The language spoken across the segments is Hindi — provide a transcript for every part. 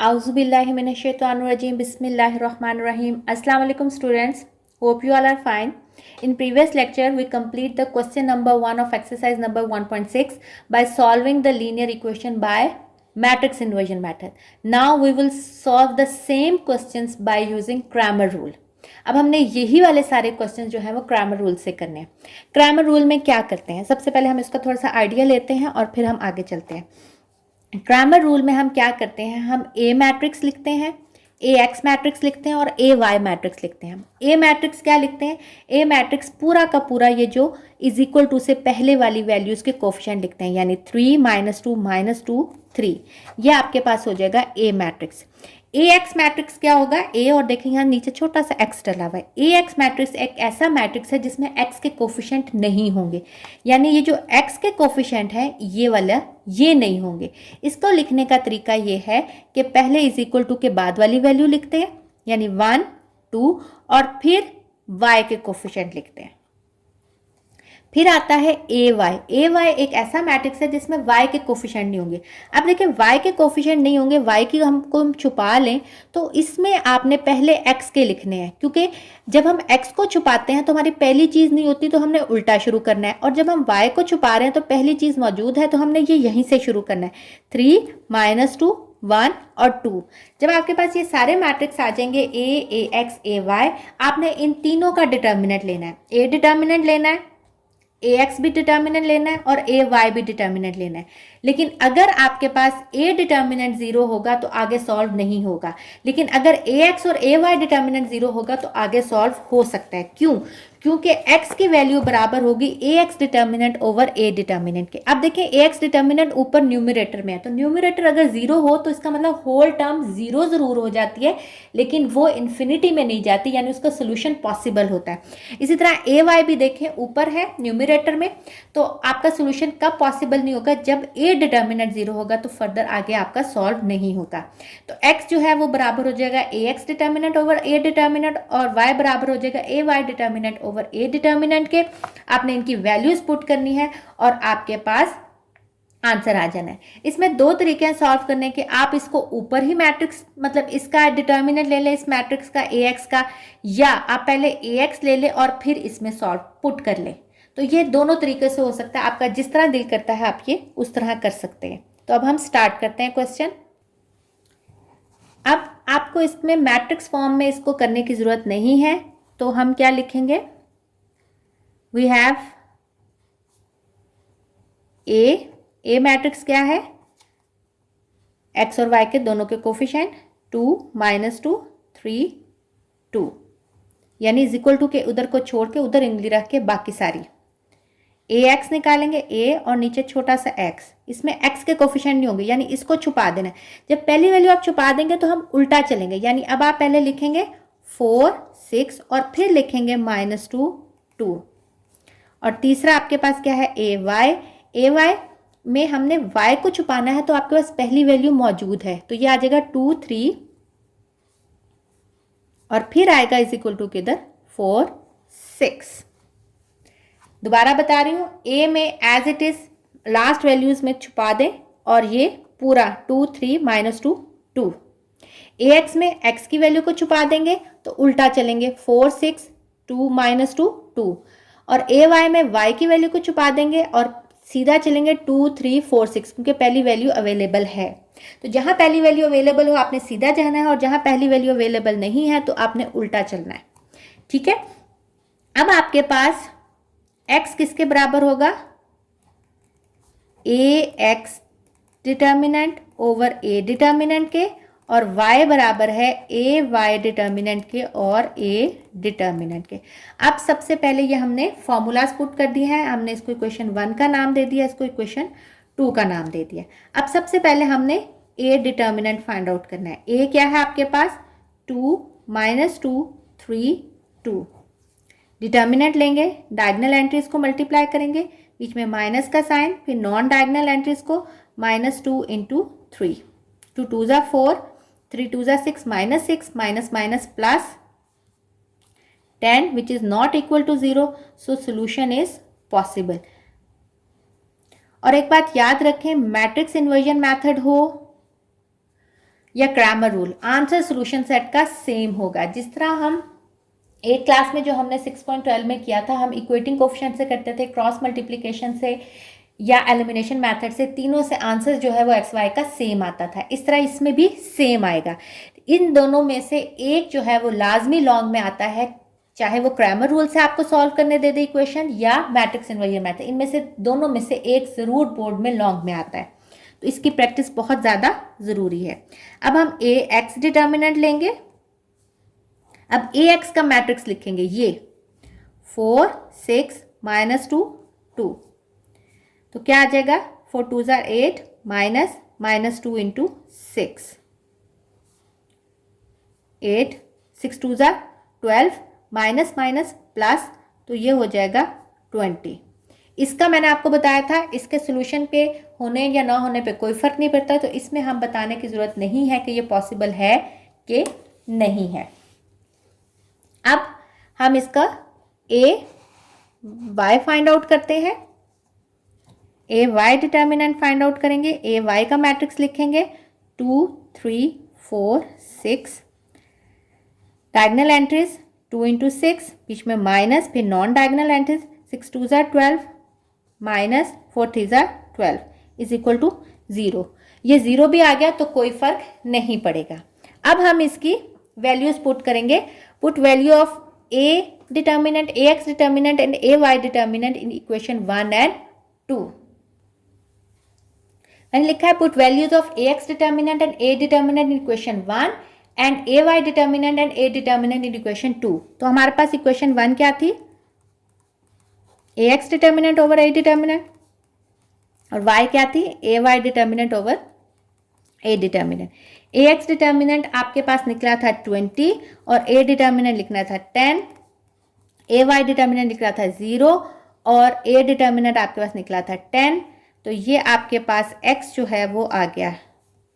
Auzubillahiminash-shaytanir-rajim. Bismillahir-rahmanir-rahim. Assalamu alaikum students. Hope you all are fine. In previous lecture, we complete the question number 1 of exercise number 1.6 by solving the linear equation by matrix inversion method. Now we will solve the same questions by using Cramer rule. अब हमने यही वाले सारे क्वेश्चन जो है वो क्रैमर रूल से करने हैं. क्रैमर रूल में क्या करते हैं, सबसे पहले हम इसका थोड़ा सा आइडिया लेते हैं और फिर हम आगे चलते हैं. क्रैमर रूल में हम क्या करते हैं, हम ए मैट्रिक्स लिखते हैं, ए एक्स मैट्रिक्स लिखते हैं और ए वाई मैट्रिक्स लिखते हैं. हम ए मैट्रिक्स क्या लिखते हैं, ए मैट्रिक्स पूरा का पूरा ये जो इज इक्वल टू से पहले वाली वैल्यूज़ के कोफिशिएंट लिखते हैं, यानी 3 -2 -2 3. ये आपके पास हो जाएगा ए मैट्रिक्स. ए एक्स मैट्रिक्स क्या होगा, ए और देखें यहाँ नीचे छोटा सा एक्स डला हुआ है. ए एक्स मैट्रिक्स एक ऐसा मैट्रिक्स है जिसमें एक्स के कोफिशिएंट नहीं होंगे, यानी ये जो एक्स के कोफिशिएंट है ये वाला ये नहीं होंगे. इसको लिखने का तरीका ये है कि पहले इज इक्वल टू के बाद वाली वैल्यू लिखते हैं, यानी 1 2 और फिर y के कोफिशिएंट लिखते हैं. फिर आता है ए वाई. ए वाई एक ऐसा मैट्रिक्स है जिसमें y के कोफिशिएंट नहीं होंगे. अब देखिए y के कोफिशिएंट नहीं होंगे, y की हम छुपा लें तो इसमें आपने पहले x के लिखने हैं, क्योंकि जब हम x को छुपाते हैं तो हमारी पहली चीज़ नहीं होती, तो हमने उल्टा शुरू करना है. और जब हम y को छुपा रहे हैं तो पहली चीज़ मौजूद है, तो हमने ये यहीं से शुरू करना है. 3 -2 1 और 2. जब आपके पास ये सारे मैट्रिक्स आ जाएंगे ए एक्स ए वाई, आपने इन तीनों का डिटर्मिनेंट लेना है. ए डिटर्मिनेंट लेना है, ए एक्स भी डिटर्मिनेंट लेना है और ए वाई भी डिटर्मिनेंट लेना है. लेकिन अगर आपके पास ए डिटर्मिनेंट 0 होगा तो आगे सॉल्व नहीं होगा, लेकिन अगर ए एक्स और ए वाई डिटर्मिनेंट 0 होगा तो आगे सॉल्व हो सकता है. क्यों? क्योंकि x की वैल्यू बराबर होगी A x determinant over A determinant के. अब देखें ए एक्स डिटर्मिनेंट ऊपर न्यूमरेटर में है, तो न्यूमरेटर अगर 0 हो तो इसका मतलब होल टर्म 0 ज़रूर हो जाती है, लेकिन वो इन्फिनिटी में नहीं जाती, यानी उसका सोल्यूशन पॉसिबल होता है. इसी तरह ए वाई भी देखें ऊपर है न्यूमरेटर में, तो आपका सोल्यूशन कब पॉसिबल नहीं होगा, जब ए डिटर्मिनेंट 0 होगा, तो फर्दर आगे आपका सॉल्व नहीं होगा. तो x जो है वो बराबर हो जाएगा A x determinant over A determinant और y बराबर हो जाएगा A y determinant over A determinant के. आपने इनकी वैल्यूज पुट करनी है और आपके पास आंसर आ जाना है. इसमें दो तरीके हैं सॉल्व करने के. आप इसको ऊपर ही मैट्रिक्स मतलब इसका डिटर्मिनेंट ले लें, इस मैट्रिक्स का ए एक्स का, या आप पहले ए एक्स ले लें और फिर इसमें सॉल्व पुट कर लें. तो ये दोनों तरीके से हो सकता है, आपका जिस तरह दिल करता है आप ये उस तरह कर सकते हैं. तो अब हम स्टार्ट करते हैं क्वेश्चन. अब आपको इसमें मैट्रिक्स फॉर्म में इसको करने की ज़रूरत नहीं है, तो हम क्या लिखेंगे, वी हैव ए मैट्रिक्स क्या है, एक्स और वाई के दोनों के कोफिशिएंट 2 -2 3 2, यानी इज इक्वल टू के उधर को छोड़ के उधर इंगली रख के बाकी सारी. ए एक्स निकालेंगे, ए और नीचे छोटा सा एक्स, इसमें एक्स के कोफिशिएंट नहीं होंगे, यानी इसको छुपा देना है. जब पहली वैल्यू आप छुपा देंगे तो हम उल्टा चलेंगे, यानी अब आप पहले लिखेंगे 4 6 और फिर लिखेंगे -2 2. और तीसरा आपके पास क्या है, ए वाई में हमने y को छुपाना है, तो आपके पास पहली वैल्यू मौजूद है, तो ये आ जाएगा 2 3 और फिर आएगा इज इक्वल टू किधर 4 6. दोबारा बता रही हूँ, ए में as it is last values में छुपा दें और ये पूरा 2 3 -2 2. ए एक्स में x की वैल्यू को छुपा देंगे तो उल्टा चलेंगे 4 6 2 -2 2. और ए वाई में y की वैल्यू को छुपा देंगे और सीधा चलेंगे 2 3 4 6, क्योंकि पहली वैल्यू अवेलेबल है. तो जहाँ पहली वैल्यू अवेलेबल हो आपने सीधा जाना है, और जहाँ पहली वैल्यू अवेलेबल नहीं है तो आपने उल्टा चलना है. ठीक है. अब आपके पास x किसके बराबर होगा, A x determinant over A determinant के, और y बराबर है ए वाई डिटर्मिनेंट के और a डिटर्मिनेंट के. अब सबसे पहले ये हमने फॉर्मूलाज पुट कर दिए हैं, हमने इसको इक्वेशन 1 का नाम दे दिया, इसको इक्वेशन 2 का नाम दे दिया. अब सबसे पहले हमने a डिटर्मिनेंट फाइंड आउट करना है. a क्या है आपके पास 2 -2 3 2. डिटर्मिनेंट लेंगे, डायगनल एंट्रीज को मल्टीप्लाई करेंगे, बीच में माइनस का साइन, फिर नॉन डायगनल एंट्रीज को -2 × 3, 2 2 ज़ा 4 3 2 ज़ा 6 -6 minus plus 10 which is not equal to 0, so solution is possible. और एक बात याद रखें, मैट्रिक्स इन्वर्जन मेथड हो या Cramer rule, answer solution set का सेम होगा। जिस तरह हम 8 क्लास में जो हमने 6.12 में किया था, हम इक्वेटिंग कोफिशिएंट से करते थे, क्रॉस मल्टीप्लिकेशन से या एलिमिनेशन मेथड से, तीनों से आंसर जो है वो एक्स वाई का सेम आता था। इस तरह इसमें भी सेम आएगा। इन दोनों में से एक जो है वो लाजमी लॉन्ग में आता है, चाहे वो क्रैमर रूल से आपको सॉल्व करने दे दे इक्वेशन या मैट्रिक्स इन्वर्जन मेथड, इनमें से दोनों में से एक ज़रूर बोर्ड में लॉन्ग में आता है। तो इसकी प्रैक्टिस बहुत ज़्यादा ज़रूरी है। अब हम ए एक्स डिटर्मिनेंट लेंगे। अब ए एक्स का मैट्रिक्स लिखेंगे, ये 4 6 -2 2, तो क्या आ जाएगा 4 2 8 -2 इंटू 6, 8 6 2 12 माइनस माइनस प्लस, तो ये हो जाएगा 20। इसका मैंने आपको बताया था, इसके सोल्यूशन पे होने या ना होने पे कोई फर्क नहीं पड़ता, तो इसमें हम बताने की ज़रूरत नहीं है कि ये पॉसिबल है कि नहीं है। अब हम इसका ए वाई फाइंड आउट करते हैं। ए वाई डिटर्मिनेंट फाइंड आउट करेंगे। ए वाई का मैट्रिक्स लिखेंगे 2 3 4 6, डायगोनल एंट्रीज 2 इंटू 6, बीच में माइनस, फिर non diagonal entries 6 2 12 minus 4 3 12 is equal to 0। ये 0 भी आ गया तो कोई फर्क नहीं पड़ेगा। अब हम इसकी वैल्यूज पुट करेंगे। Put value of A determinant, A x determinant and A y determinant in equation 1 and 2। मैंने लिखा है put values of A x determinant and A determinant in equation 1 and A y determinant and A determinant in equation 2। तो हमारे पास इक्वेशन 1 क्या थी, A x determinant over A determinant, और y क्या थी, A y determinant over A determinant. A x determinant आपके पास निकला था 20 और ए डिटर्मिनेंट लिखना था 10, ए वाई डिटर्मिनेंट निकला था 0 और ए डिटर्मिनेंट आपके पास निकला था 10। तो ये आपके पास x जो है वो आ गया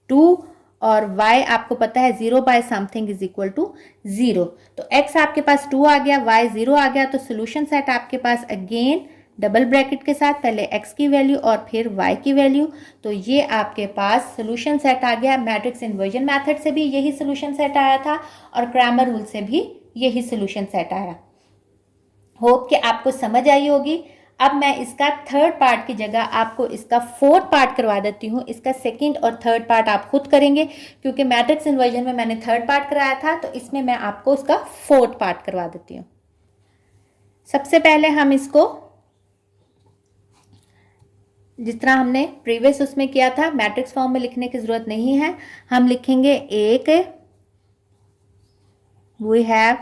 2 और y आपको पता है 0 by something is equal to 0। तो x आपके पास 2 आ गया, y 0 आ गया। तो सोल्यूशन सेट आपके पास अगेन डबल ब्रैकेट के साथ, पहले x की वैल्यू और फिर y की वैल्यू। तो ये आपके पास सोल्यूशन सेट आ गया। मैट्रिक्स इन्वर्जन मेथड से भी यही सोल्यूशन सेट आया था और क्रैमर रूल से भी यही सोल्यूशन सेट आया। होप कि आपको समझ आई होगी। अब मैं इसका थर्ड पार्ट की जगह आपको इसका फोर्थ पार्ट करवा देती हूँ। इसका सेकंड और थर्ड पार्ट आप खुद करेंगे, क्योंकि मैट्रिक्स इन्वर्जन में मैंने थर्ड पार्ट कराया था, तो इसमें मैं आपको इसका फोर्थ पार्ट करवा देती हूँ। सबसे पहले हम इसको जिस तरह हमने प्रीवियस उसमें किया था, मैट्रिक्स फॉर्म में लिखने की जरूरत नहीं है। हम लिखेंगे एक, वी हैव,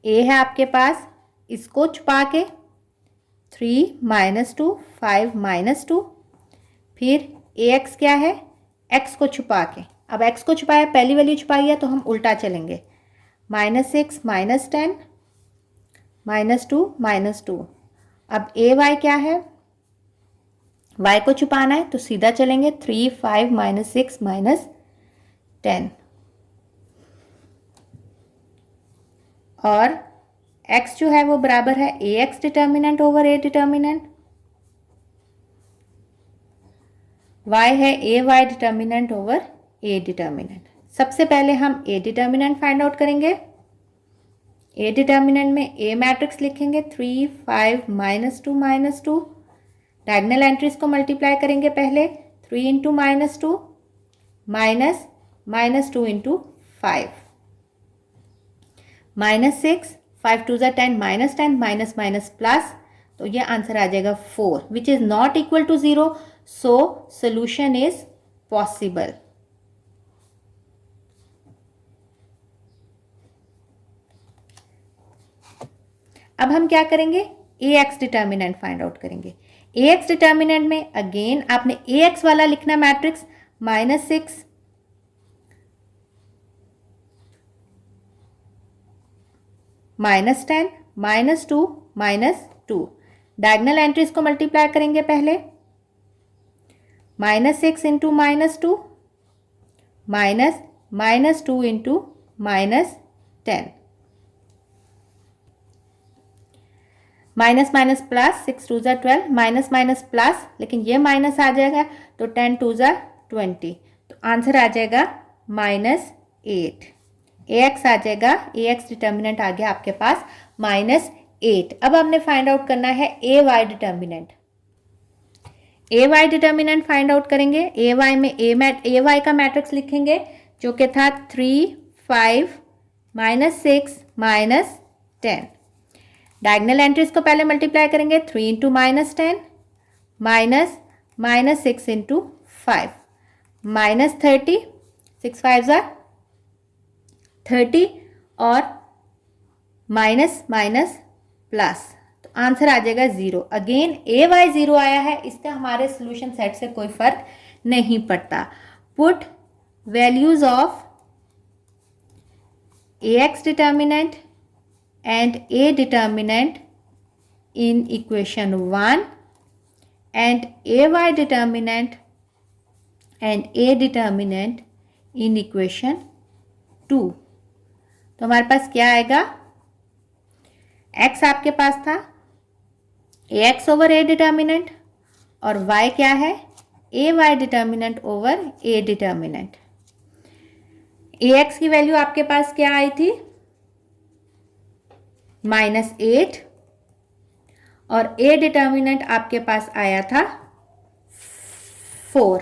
ए है आपके पास, इसको छुपा के 3 - 2 5 - 2, फिर ए एक्स क्या है, एक्स को छुपा के, अब एक्स को छुपाया, पहली वैल्यू छुपाई है तो हम उल्टा चलेंगे, -6 -10 -2 -2। अब ए वाई क्या है, y को छुपाना है तो सीधा चलेंगे 3 5 -6 -10, और x जो है वो बराबर है A x determinant over A determinant, y है A y determinant over A determinant. सबसे पहले हम ए डिटर्मिनेंट फाइंड आउट करेंगे। ए डिटर्मिनेंट में ए मैट्रिक्स लिखेंगे 3 5 -2 -2, डायगोनल एंट्रीज को मल्टीप्लाई करेंगे पहले, 3 into -2 minus -2 into 5, -6 5 2 10 -10 minus minus plus, तो ये आंसर आ जाएगा 4 which is not equal to 0। So solution is possible. अब हम क्या करेंगे, A x determinant find out करेंगे। ए एक्स डिटर्मिनेंट में अगेन आपने ए एक्स वाला लिखना मैट्रिक्स, -6 -10 -2 -2, डायगोनल एंट्रीज को मल्टीप्लाई करेंगे पहले, -6 into -2 -2 into -10, minus minus plus, 6 2 12 minus minus plus, लेकिन ये माइनस आ जाएगा तो 10 2 20, तो आंसर आ जाएगा -8। AX आ जाएगा, AX डिटर्मिनेंट आ गया आपके पास -8। अब हमने फाइंड आउट करना है AY determinant. AY determinant find out करेंगे। AY में AY का मैट्रिक्स लिखेंगे जो कि था 3, 5, -6, -10। डायगोनल एंट्रीज को पहले मल्टीप्लाई करेंगे। 3 इंटू -10 -6 इंटू 5 -30, 6 5 ज़ा 30 और माइनस माइनस प्लस, तो आंसर आ जाएगा 0। अगेन AY 0 आया है, इसका हमारे सोल्यूशन सेट से कोई फर्क नहीं पड़ता। Put values of AX determinant and A determinant in equation 1 and AY determinant and A determinant in equation 2। तो हमारे पास क्या आएगा, x आपके पास था AX ओवर A डिटर्मिनेंट और y क्या है AY determinant over A determinant. AX की वैल्यू आपके पास क्या आई थी -8 और A डिटर्मिनेंट आपके पास आया था 4।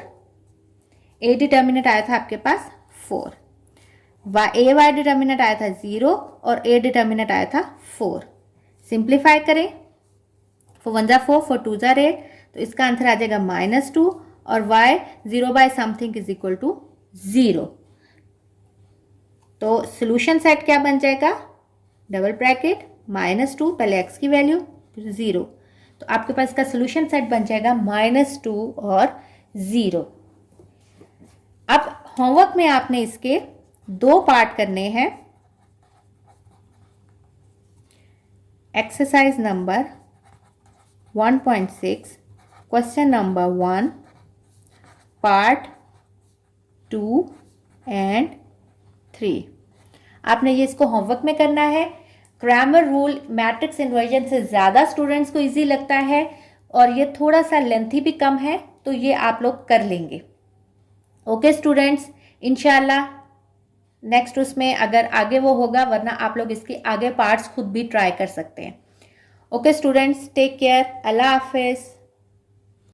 A डिटर्मिनेंट आया था आपके पास 4। AY डिटर्मिनेंट आया था 0 और A डिटर्मिनेंट आया था 4। सिंप्लीफाई करें, 4 1 ज़ा 4, 4 2 ज़ा 8, तो इसका आंसर आ जाएगा -2 और y 0 by something is equal to 0। तो सोल्यूशन सेट क्या बन जाएगा, डबल ब्रैकेट -2, पहले x की वैल्यू फिर 0, तो आपके पास इसका सोल्यूशन सेट बन जाएगा -2 और 0। अब होमवर्क में आपने इसके 2 पार्ट करने हैं। Exercise number 1.6 question number 1 part 2 and 3। आपने ये इसको होमवर्क में करना है। ग्रामर रूल मैट्रिक्स इन्वर्जन से ज़्यादा स्टूडेंट्स को इजी लगता है और ये थोड़ा सा लेंथी भी कम है, तो ये आप लोग कर लेंगे। ओके स्टूडेंट्स, इंशाल्लाह नेक्स्ट उसमें अगर आगे वो होगा, वरना आप लोग इसके आगे पार्ट्स खुद भी ट्राई कर सकते हैं। ओके स्टूडेंट्स, टेक केयर, अल्लाह हाफिज़।